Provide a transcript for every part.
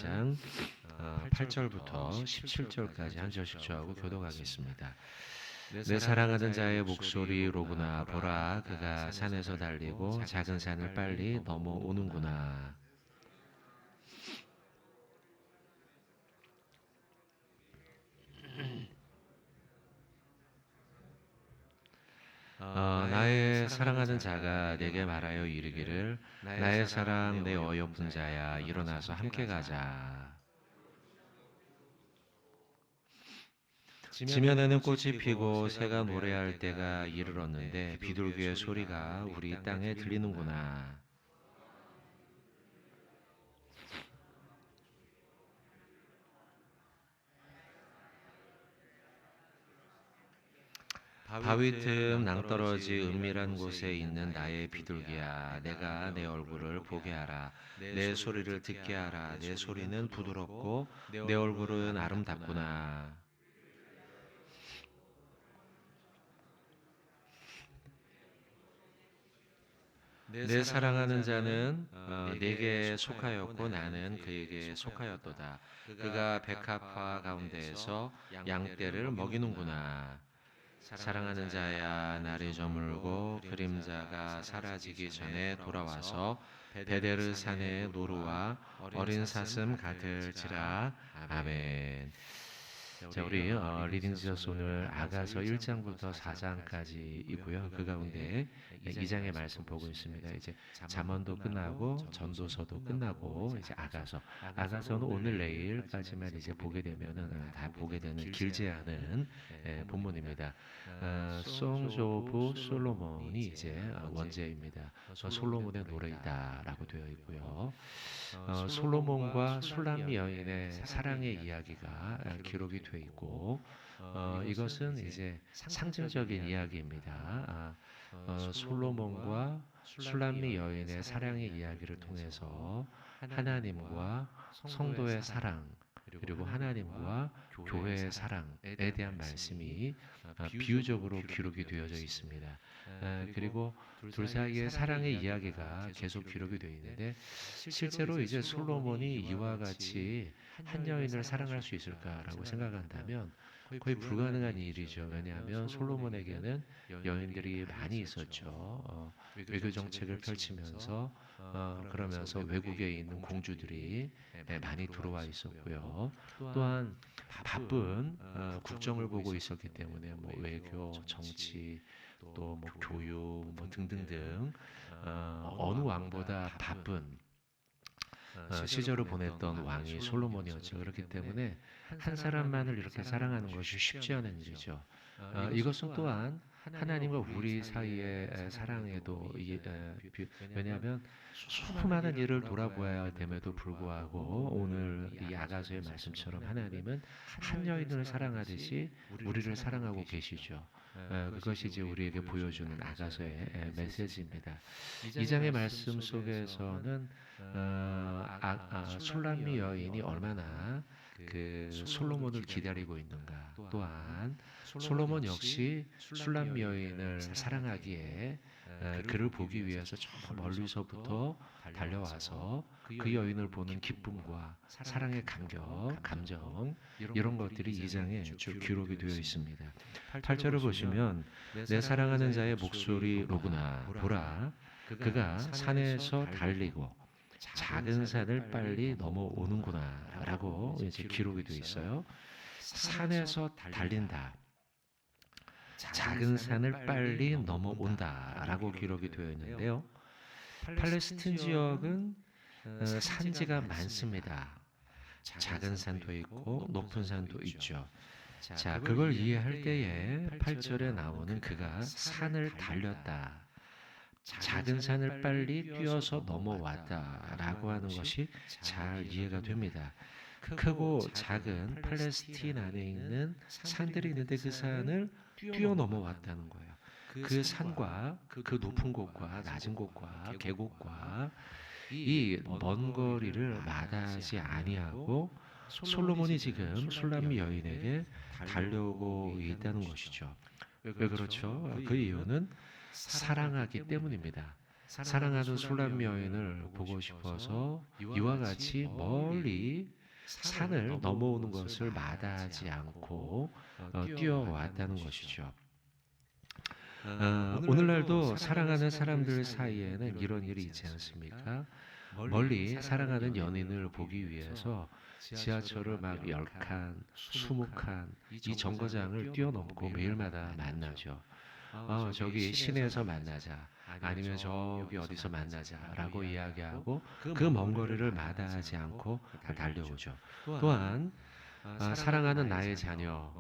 4장 8절부터 17절까지 한 절씩 저하고 교독하겠습니다. 내 사랑하는 자의 목소리로구나. 보라, 그가 산에서 달리고 작은 산을 빨리 넘어오는구나. 나의 사랑하는 자가 내게 말하여 이르기를, 나의 사랑 내 어여쁜 자야, 일어나서 함께 가자. 지면에는 꽃이 피고 새가 노래할 때가 이르렀는데 비둘기의 소리가 우리 땅에 들리는구나. 바위 틈 낭떠러지 은밀한 곳에 있는 나의 비둘기야, 내가 내 얼굴을 보게 하라. 내 소리를 듣게 하라. 내 소리는 부드럽고 내 얼굴은 아름답구나. 내 사랑하는 자는 내게 속하였고 나는 그에게 속하였도다. 그가 백합화 가운데에서 양떼를 먹이는구나. 사랑하는 자야, 날이 저물고 그림자가 사라지기 전에 돌아와서 베데르 산의 노루와 어린 사슴 같을지라. 아멘. 자, 우리 리딩 지저스 오늘 아가서 1장부터 4장까지이고요. 그 가운데 2장의 말씀 보고 있습니다. 이제 잠언도 끝나고 전도서도 끝나고 이제 아가서는 오늘 내일까지만 이제 보게 되면은 다 보게 되는 길지 않은 본문입니다. Songs of 솔로몬이 이제 원제입니다. 솔로몬의 노래이다라고 되어 있고요. 솔로몬과 술람 여인의 사랑의 이야기가 기록이 되어 있고, 이것은 이제 상징적인 이야기입니다. 솔로몬과 술람미 여인의 사랑의 이야기를 통해서 하나님과 성도의 사랑, 그리고 하나님과 교회의 사랑에 대한 말씀이 비유적으로 기록이 되어져 있습니다. 그리고 둘 사이의 사랑의 이야기가 계속 기록이 되어 있는데, 실제로 이제 솔로몬이 이와 같이 한 여인을 사랑할 수 있을까라고 생각한다면 거의 불가능한 일이죠. 왜냐하면 솔로몬에게는 여인들이 많이 있었죠. 외교 정책을 펼치면서 그러면서 외국에 있는 공주들이 많이 들어와 있었고요. 또한 바쁜 국정을 보고 있었기 때문에 뭐 외교, 정치, 또 뭐 교육, 뭐 등등등 어느 왕보다 바쁜 시절을 보냈던 왕이 솔로몬이었죠. 그렇기 때문에 한 사람만을 이렇게 사랑하는 것이 쉽지 않은 일이죠. 이것은 또한 하나님과 우리 사이의 사랑에도 왜냐하면 수많은 일을 돌아보아야 됨에도 불구하고 오늘 이 아가서의 말씀처럼 하나님은 한 여인을 사랑하듯이 우리를 사랑하고 계시죠. 그것이 이제 우리에게 보여주는 아가서의 메시지입니다. 이 장의 말씀 속에서는 술람미 여인이 얼마나 그 솔로몬을 기다리고 있는가, 또한 솔로몬 역시 술람미 여인을 사랑하기에 그를 보기 위해서 저 멀리서부터 달려와서 그 여인을 보는 기쁨과 사랑의 감정 이런 것들이 이 장에 쭉 기록이 되어 있습니다. 8절을 보시면 내 사랑하는 자의 목소리로구나. 보라, 그가 산에서 달리고 작은 산을 빨리 넘어오는구나 라고 이제 기록이 되어 있어요. 산에서 달린다, 작은 산을 빨리 넘어온다 라고 기록이 되어 있는데요. 팔레스틴 지역은 산지가 많습니다. 작은 산도 있고 높은 산도 있죠. 자, 그걸 이해할 때에 8절에 나오는 그가 산을 달렸다, 작은 산을 빨리 뛰어서 넘어왔다라고 하는 것이 잘 이해가 됩니다. 크고 작은 팔레스틴 안에 있는 산들이 있는데 그 산을 뛰어넘어왔다는 거예요. 그 산과 그 높은 곳과 낮은 곳과 계곡과 이 먼 거리를 마다하지 아니하고 솔로몬이 지금 술람미 여인에게 달려오고 있다는 것이죠. 왜 그렇죠? 그 이유는 사랑하기 때문입니다. 사랑하는 술람미 여인을 보고 싶어서 이와 같이 멀리 산을 넘어오는 것을 마다하지 않고 뛰어왔다는 것이죠. 오늘날도 사랑하는 사람들 사이에는 이런 일이 있지 않습니까? 멀리 사랑하는 연인을 보기 위해서 지하철을 막 10칸, 20칸 이 정거장을 뛰어넘고 매일마다 만나죠. 저기 시내에서 만나자. 아니면 저기 어디서 만나자라고 이야기하고 그 먼 거리를 마다하지 않고 달려오죠. 또한 사랑하는 나의 자녀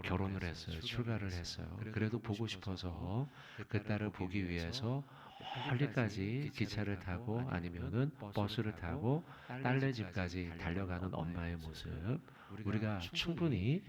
결혼을 했어요. 출가를 했어요. 그래도 보고 싶어서 그 딸을 보기 위해서 멀리까지 기차를 타고 아니면은 버스를 타고 딸네 집까지 달려가는 엄마의 모습 우리가 충분히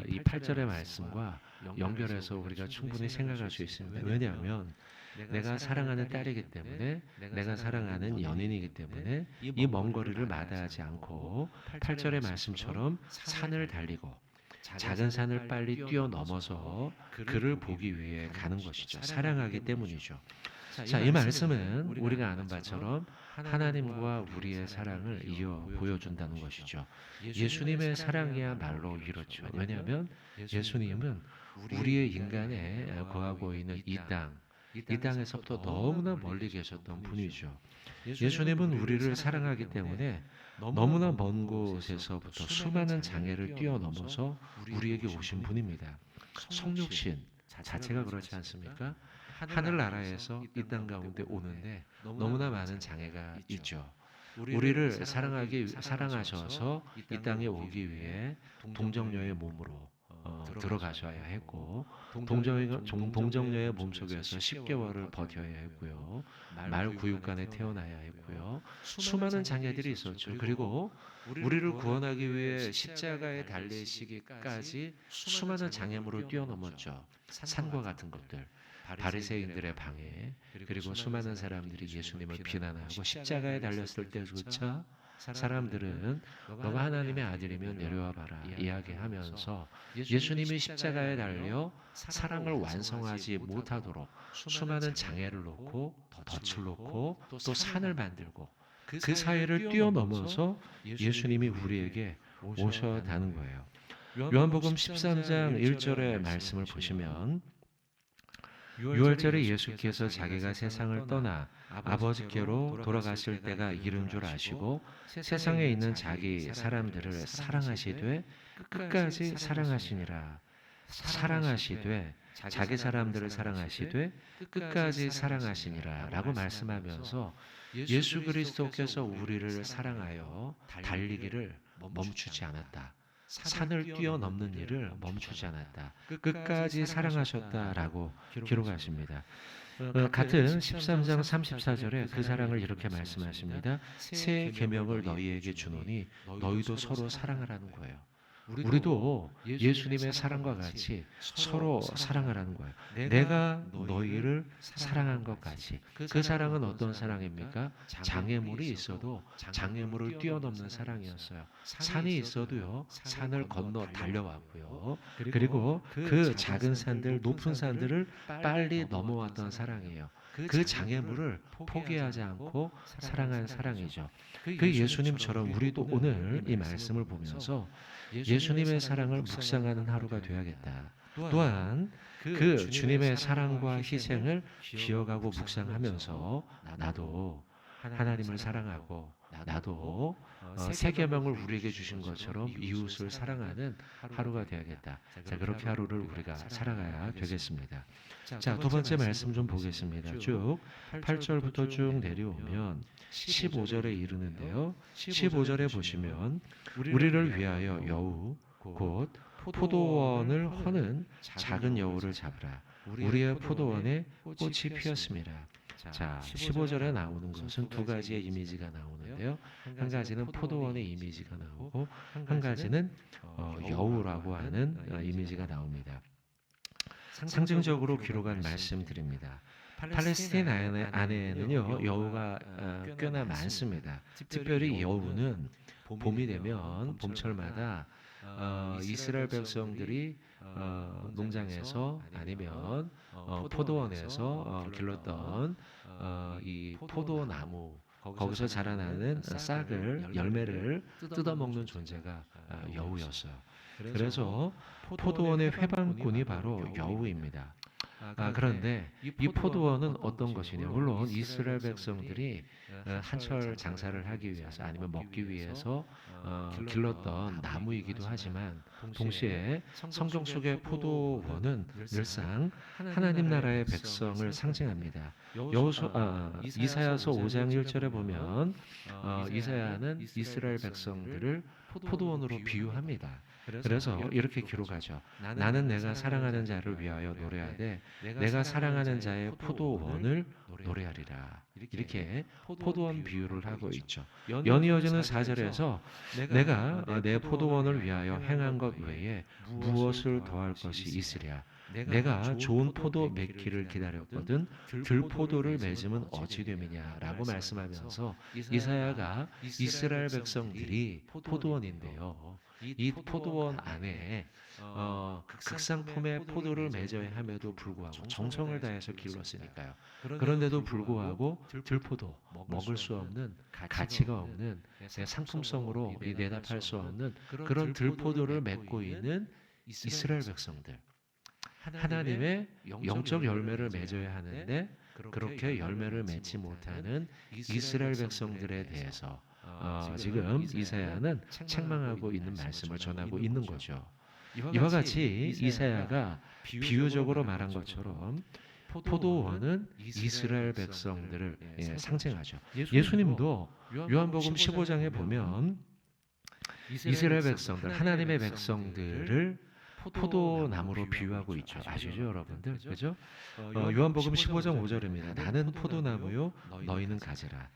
이 8절의 말씀과 연결해서 우리가 충분히 생각할 수 있습니다. 왜냐하면 내가 사랑하는 딸이기 때문에 내가 사랑하는 연인이기 때문에 이 먼 거리를 마다하지 않고 8절의 말씀처럼 산을 달리고 작은 산을 빨리 뛰어넘어서 그를 보기 위해 가는 것이죠. 사랑하기 때문이죠. 자, 이 말씀은 우리가 아는 바처럼 하나님과 우리의 사랑을 이어 보여준다는 것이죠. 예수님의 사랑이야말로 이렇죠. 왜냐하면 예수님은 우리의 인간에 거하고 있는 이 땅에서부터 너무나 멀리 계셨던 분이죠. 예수님은 우리를 사랑하기 때문에 너무나 먼 곳에서부터 수많은 장애를 뛰어넘어서 우리에게 오신 분입니다. 성육신 자체가 그렇지 않습니까? 하늘나라에서 이 땅 가운데 오는데 너무나 많은 장애가 있죠. 우리를 사랑하셔서 이 땅에 오기 위해 동정녀의 몸으로 들어가셔야 했고 동정녀의 몸속에서 10개월을 버텨야 했고요. 말 구육간에 태어나야 했고요. 수많은 장애들이 있었죠. 그리고 우리를 구원하기 위해 십자가에 달리시기까지 수많은 장애물을 뛰어넘었죠. 산과 같은 것들. 바리새인들의 방해 그리고 수많은 사람들이 예수님을 비난하고 십자가에 달렸을 때조차 사람들은 너가 하나님의 아들이면 내려와 봐라 이야기하면서 예수님이 십자가에 달려 사랑을 완성하지 못하도록 수많은 장애를 놓고 덫을 놓고 또 산을 만들고 그 사이를 뛰어넘어서 예수님이 우리에게 오셨다는 거예요. 요한복음 13장 1절의 말씀을 보시면 6월절에 예수께서 자기가 세상을 떠나 아버지께로 돌아가실 때가 이른 줄 아시고 세상에 있는 자기 사람들을 사랑하시되 끝까지 사랑하시니라. 사랑하시되 자기 사람들을 사랑하시되 끝까지 사랑하시니라 라고 말씀하면서 예수 그리스도께서 우리를 사랑하여 달리기를 멈추지 않았다. 산을 뛰어넘는 일을 멈추지 않았다. 끝까지 사랑하셨다라고 기록하십니다. 같은 13장 34절에 그 사랑을 이렇게 말씀하십니다. 새 계명을 너희에게 주노니 너희도 서로 사랑하라는 거예요. 우리도 예수님의 사랑과 같이 서로 사랑하라는 거예요. 내가 너희를 사랑한 것 같이. 그 사랑은 어떤 사랑입니까? 장애물이 있어도 장애물을 뛰어넘는 사랑이었어요. 산이 있어도요, 산을 건너 달려왔고요. 그리고 그 작은 산들, 높은 산들을 빨리 넘어왔던 사랑이에요. 그 장애물을 포기하지 않고 사랑한 사랑이죠. 그 예수님처럼 우리도 오늘 이 말씀을 보면서 예수님의 사랑을 묵상하는 하루가 되어야겠다. 또한 그 주님의 사랑과 희생을 기억하고 묵상하면서 나도 하나님을 사랑하고 나도 새 계명을 우리에게 주신 것처럼 이웃을 사랑하는 하루가 되어야겠다. 자, 그렇게 하루를 우리가 살아가야 되겠습니다. 자, 두 번째 말씀 좀 보겠습니다. 쭉 8절부터 쭉 내려오면 15절에 이르는데요. 15절에 보시면 우리를 위하여 여우 곧 포도원을 허는 작은 여우를 잡으라. 우리의 포도원에 꽃이 피었습니다. 자, 15절에 나오는 것은 두 가지의 이미지가 나오는데요. 한 가지는 포도원의 이미지가 나오고 한 가지는 여우라고 하는 이미지가 나옵니다. 상징적으로 기록한 말씀드립니다. 팔레스타인 안에는요 여우가 꽤나 많습니다. 특별히 여우는 봄이 되면 봄철마다 이스라엘 백성들이 농장에서 아니면 포도원에서 길렀던 이 포도나무 거기서 자라나는 싹을 열매를 뜯어먹는 존재가 여우였어요. 그래서 포도원의 회방꾼이 바로 여우입니다. 그런데 이 포도원은 어떤 것이냐? 물론 이스라엘 백성들이 한철 장사를 하기 위해서 아니면 먹기 위해서 길렀던 나무이기도 하지만 동시에 성경 속의 포도원은 늘상 하나님 나라의 백성을 상징합니다. 이사야서 5장 1절에 보면 이사야는 이스라엘 백성들을 포도원으로 비유합니다. 그래서 이렇게 기록하죠. 나는 내가 사랑하는 자를 위하여 노래하되 내가 사랑하는 자의 포도원을 노래하리라. 이렇게 포도원 비유를 하고 있죠. 연이어지는 4절에서 내가 내 포도원을 위하여 행한 것 외에 무엇을 더할 것이 있으랴. 내가 좋은 포도 맺기를 기다렸거든 들포도를 맺으면 어찌 됨이냐라고 말씀하면서 이사야가 이스라엘 백성들이 포도원인데요. 이 포도원 안에 극상품의 포도를 맺어야 함에도 불구하고 정성을 다해서 길렀으니까요. 그런데도 불구하고 들포도 먹을 수 없는 가치가 없는 상품성으로 대답할 수 없는 그런 들포도를 맺고 있는 이스라엘 백성들. 하나님의 영적 열매를 맺어야 하는데 그렇게 열매를 맺지 못하는 이스라엘 백성들에 대해서 지금 이사야는 책망하고 있는 말씀을 전하고 있는 거죠. 이와 같이 이사야가 비유적으로 말한 것처럼 포도원은 이스라엘 백성들을 상징하죠. 예수님도 요한복음 15장에 보면 이스라엘 백성들, 하나님의 백성들을 포도나무로 비유하고 있죠. 아시죠, 여러분들? 그죠? 요한복음 15장 5절입니다. 나는 포도나무요, 너희는 가지라.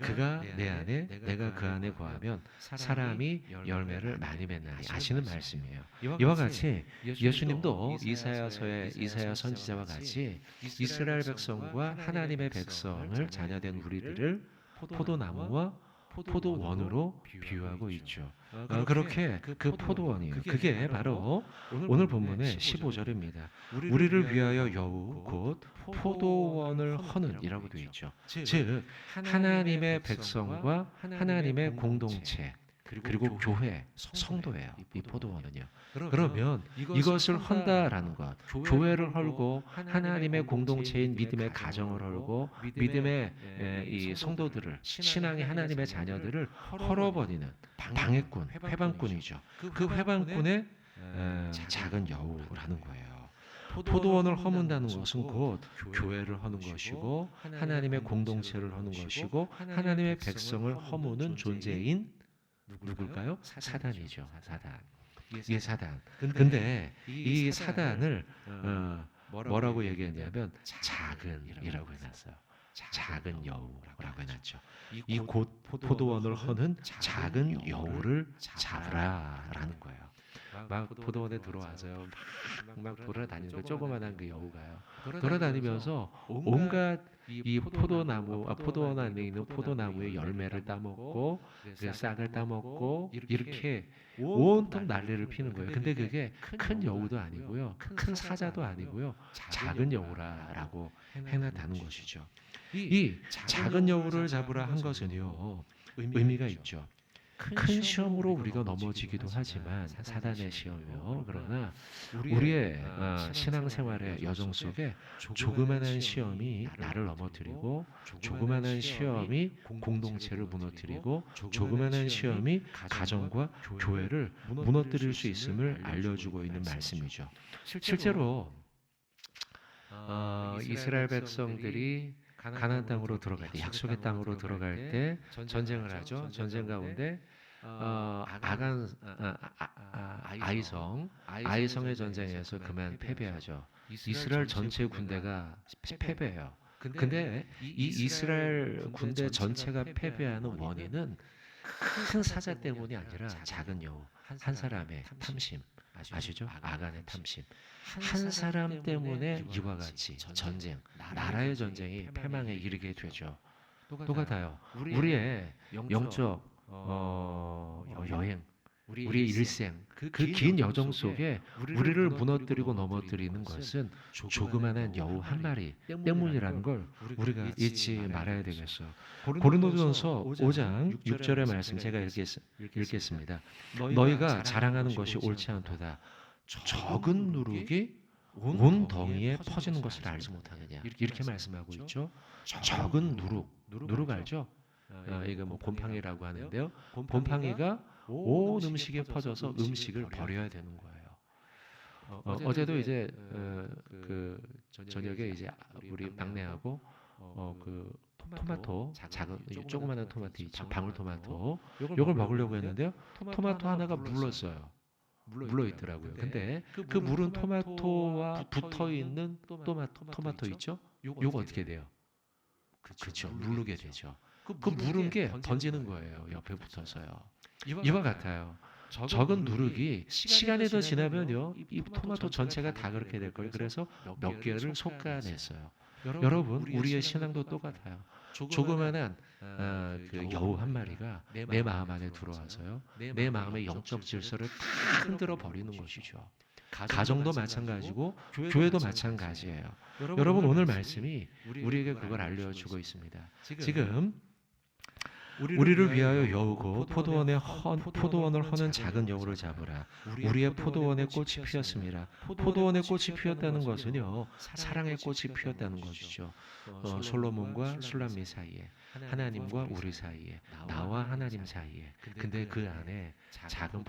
그가 내 안에, 내가 그 안에 거하면 사람이 열매를 많이 맺나니. 아시는 말씀이에요. 이와 같이 예수님도 이사야서의 이사야 선지자와 같이 이스라엘 백성과 하나님의 백성을 자녀된 우리들을 포도나무와 포도원으로 비유하고 있죠. 그렇게 그 포도원이에요. 그게 바로 오늘 본문의 15절입니다. 우리를 위하여 여우 곧 포도원을 허는 이라고 되어 있죠. 즉 하나님의 백성과 하나님의 공동체 그리고 교회, 성도예요. 이 포도원은요. 그러면 이것을 헌다라는 것, 교회를 헐고 하나님의 공동체인 믿음의 가정을 헐고 믿음의 이 성도들을, 신앙의 하나님의 자녀들을 헐어버리는 방해꾼, 회방꾼이죠. 그 회방꾼의 작은 여우라는 거예요. 포도원을 허문다는 것은 곧 교회를 허는 것이고 하나님의 공동체를 허는 것이고 하나님의 백성을 허무는 존재인 누굴까요? 사단이죠. 사단. 이게 사단. 근데 이 사단을 뭐라고 얘기했냐면 작은이라고 해놨어요. 작은 여우라고 해놨죠. 이 곧 포도원을 허는 작은 여우를 잡으라라는 거예요. 막 포도원에 들어와서요. 막 돌아다니는 조그만한 그 여우가요. 돌아다니면서 온갖 이 포도원 안에 있는 포도나무의 열매를 따먹고 그 싹을 따먹고 이렇게 온통 난리를 피는 거예요. 근데 그게 큰 여우도 아니고요. 큰 사자도 아니고요. 작은 여우라고 해놨다는 것이죠. 이 작은 여우를 잡으라 한 것은요. 의미가 있죠. 큰 시험으로 우리가 넘어지기도 하지만 사단의 시험이요. 그러나 우리의 신앙생활의 여정 속에 조그만한 시험이 나를 넘어뜨리고 조그만한 시험이 공동체를 무너뜨리고 조그만한 시험이 가정과 교회를 무너뜨릴 수 있음을 알려주고 있는 말씀이죠. 실제로 이스라엘 백성들이 가나안 땅으로 들어갈 때, 약속의 땅으로 들어갈 때 전쟁을 하죠. 전쟁 가운데 아이성의 전쟁에서 그만 패배하죠. 이스라엘 전체 군대가 패배해요. 근데 이 이스라엘 군대 전체가 패배하는 원인은 큰 사자 때문이 아니라 작은 여우 한 사람의 탐심. 아시죠? 아간의 탐심. 한 사람 때문에 이와 같이 전쟁, 나라의 전쟁이 패망에 이르게 되죠. 똑같아요. 우리의 영적 여행, 우리의 일생, 그 긴 여정 속에 우리를 무너뜨리고 넘어뜨리는 것은 조그만한 여우 한 마리 때문이라는 걸 우리가 잊지 말아야 되겠어. 고린도전서 5장 6절의 말씀 제가 읽겠습니다. 너희가 자랑하는 것이 옳지 않도다. 적은 누룩이 온 덩이에 퍼지는 것을 알지 못하느냐. 이렇게 말씀하고 있죠. 적은 누룩 알죠? 이거 뭐 곰팡이라고 하는데요. 곰팡이가 온 음식에 퍼져서 음식을 버려야 되는 거예요. 어제도 이제 그 저녁에 이제 우리 막내하고 그 토마토 작은 조그마한 토마토 있죠. 방울토마토 요걸 먹으려고 했는데요. 토마토 하나가 물렀어요. 물러 있더라고요. 근데 그 물은 토마토와 붙어 있는 토마토 있죠? 요거 어떻게 돼요? 그렇죠. 물르게 되죠. 그 물은 게 번지는 거예요. 옆에 붙어서요. 이와 같아요. 적은 누룩이 시간이 더 지나면요, 이 토마토 전체가 다 그렇게 될 거예요. 그래서 몇 개월을 솎아냈어요. 여러분, 우리의 신앙도 똑같아요. 조그만한 그 여우 한 마리가 내 마음 안에 들어와서요, 내 마음의 영적 질서를 다 흔들어 버리는 것이죠. 가정도 마찬가지고 교회도 마찬가지예요. 여러분, 오늘 말씀이 우리에게 그걸 알려주고 있습니다. 지금 우리를 위하여 여우고 포도원을 허는 작은 여우를 잡으라. 우리의 포도원에 꽃이 피었습니다. 포도원에 꽃이 피었다는 것은요, 사랑의 꽃이 피었다는 것이죠. 솔로몬과 술람미 사이에, 하나님과 우리 사이에, 나와 하나님 사이에. 근데 그 안에 작은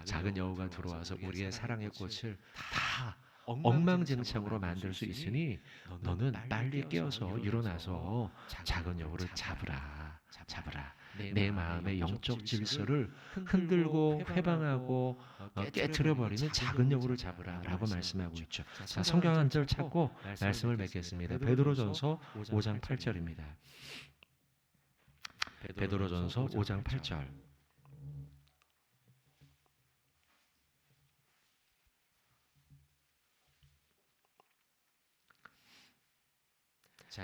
작은 여우가 들어와서 우리의 사랑의 꽃을 다 엉망진창으로 만들 수 있으니 너는 빨리 깨어서 일어나서 작은 여우를 잡으라. 내 마음의 영적 질서를 흔들고 회방하고 깨트려버리는 작은 여우를 잡으라 라고 말씀하고 있죠. 자, 성경 한 절 찾고 말씀을 맺겠습니다. 베드로전서 5장 8절입니다. 베드로전서 5장 8절.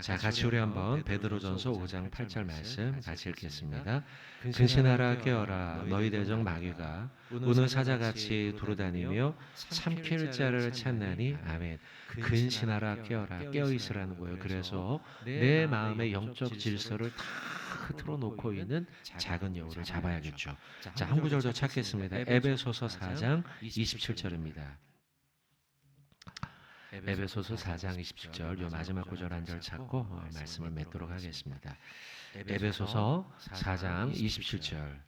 자, 같이 우리 한번 베드로전서 5장 8절 말씀 같이 읽겠습니다. 근신하라 깨어라 너희 대적 마귀가 우는 사자같이 두루다니며 삼킬 자를 찾나니 아멘. 근신하라 깨어라 깨어 있으라는 거예요. 그래서 내 마음의 영적 질서를 다 흐트러 놓고 있는 작은 여우를 잡아야겠죠. 자, 한 구절 더 찾겠습니다. 에베소서 4장 27절입니다. 에베소서 4장 27절 요 마지막 구절 한 절 찾고 말씀을 맺도록 하겠습니다. 에베소서 4장 27절.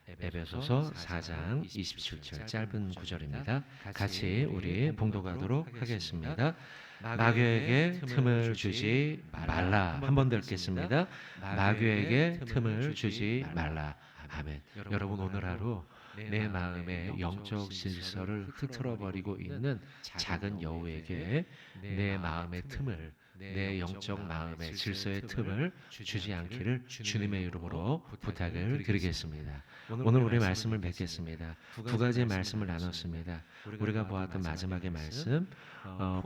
에베소서 4장 27절 짧은 구절입니다. 같이 우리 봉독하도록 하겠습니다. 마귀에게 틈을 주지 말라. 한 번 더 읽겠습니다. 마귀에게 틈을 주지 말라. 아멘. 여러분, 오늘 하루 내 마음의 영적 질서를 흐트러버리고 있는 작은 여우에게 내 마음의 틈을, 내 영적 마음의 질서의 틈을 주지 않기를 주님의 이름으로 부탁을 드리겠습니다. 오늘 우리 말씀을 맺겠습니다. 두 가지 말씀을 나눴습니다. 우리가 보았던 마지막의 말씀,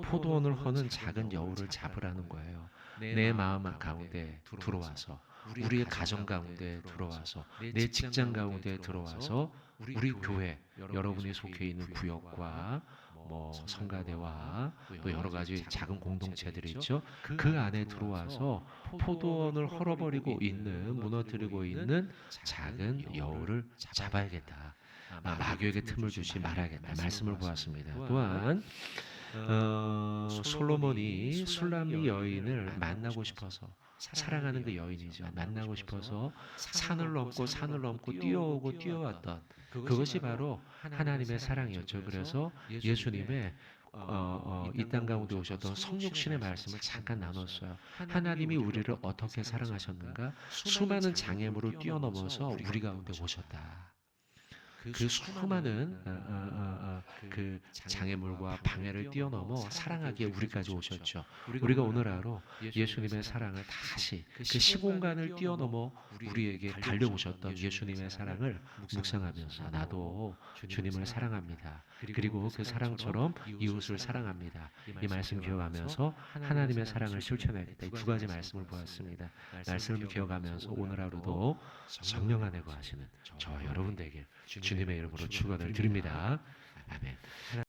포도원을 허는 작은 여우를 잡으라는 거예요. 내 마음 가운데 들어와서, 우리의 가정 가운데 들어와서, 내 직장 가운데 들어와서, 우리 교회, 여러분이 속해 있는 구역과 뭐 성가대와 또 여러 가지 작은 공동체들이 있죠. 그 안에 들어와서 포도원을 헐어버리고 있는, 무너뜨리고 있는 작은 여우를 잡아야겠다. 마귀에게 틈을 주지 말아야겠다. 말씀을 보았습니다. 또한 솔로몬이 술람미 여인을 만나고 싶어서, 사랑하는 그 여인이죠. 만나고 싶어서 산을 넘고 뛰어오고 뛰어왔던 그것이 바로 하나님의 사랑이었죠. 그래서 예수님의 이 땅 가운데 오셨던 성육신의 말씀을 잠깐 나눴어요. 하나님이 우리를 어떻게 사랑하셨는가? 수많은 장애물을 뛰어넘어서 우리 가운데 오셨다. 그 수많은 그 장애물과 방해를 뛰어넘어 사랑하기에 우리까지 오셨죠. 우리가 오늘 하루 예수님의 사랑을 다시 그 시공간을 뛰어넘어 우리에게 달려오셨던 예수님의 사랑을 묵상하면서 나도 주님을 사랑합니다. 그리고 그 사랑처럼 이웃을 사랑합니다. 이 말씀 기억하면서 하나님의 사랑을 실천해야겠다. 이 두 가지 말씀을 보았습니다. 말씀을 기억하면서 오늘 하루도 성령 안에 거하시는 저 여러분 되길 주님의 이름으로 축원을 드립니다. 아멘.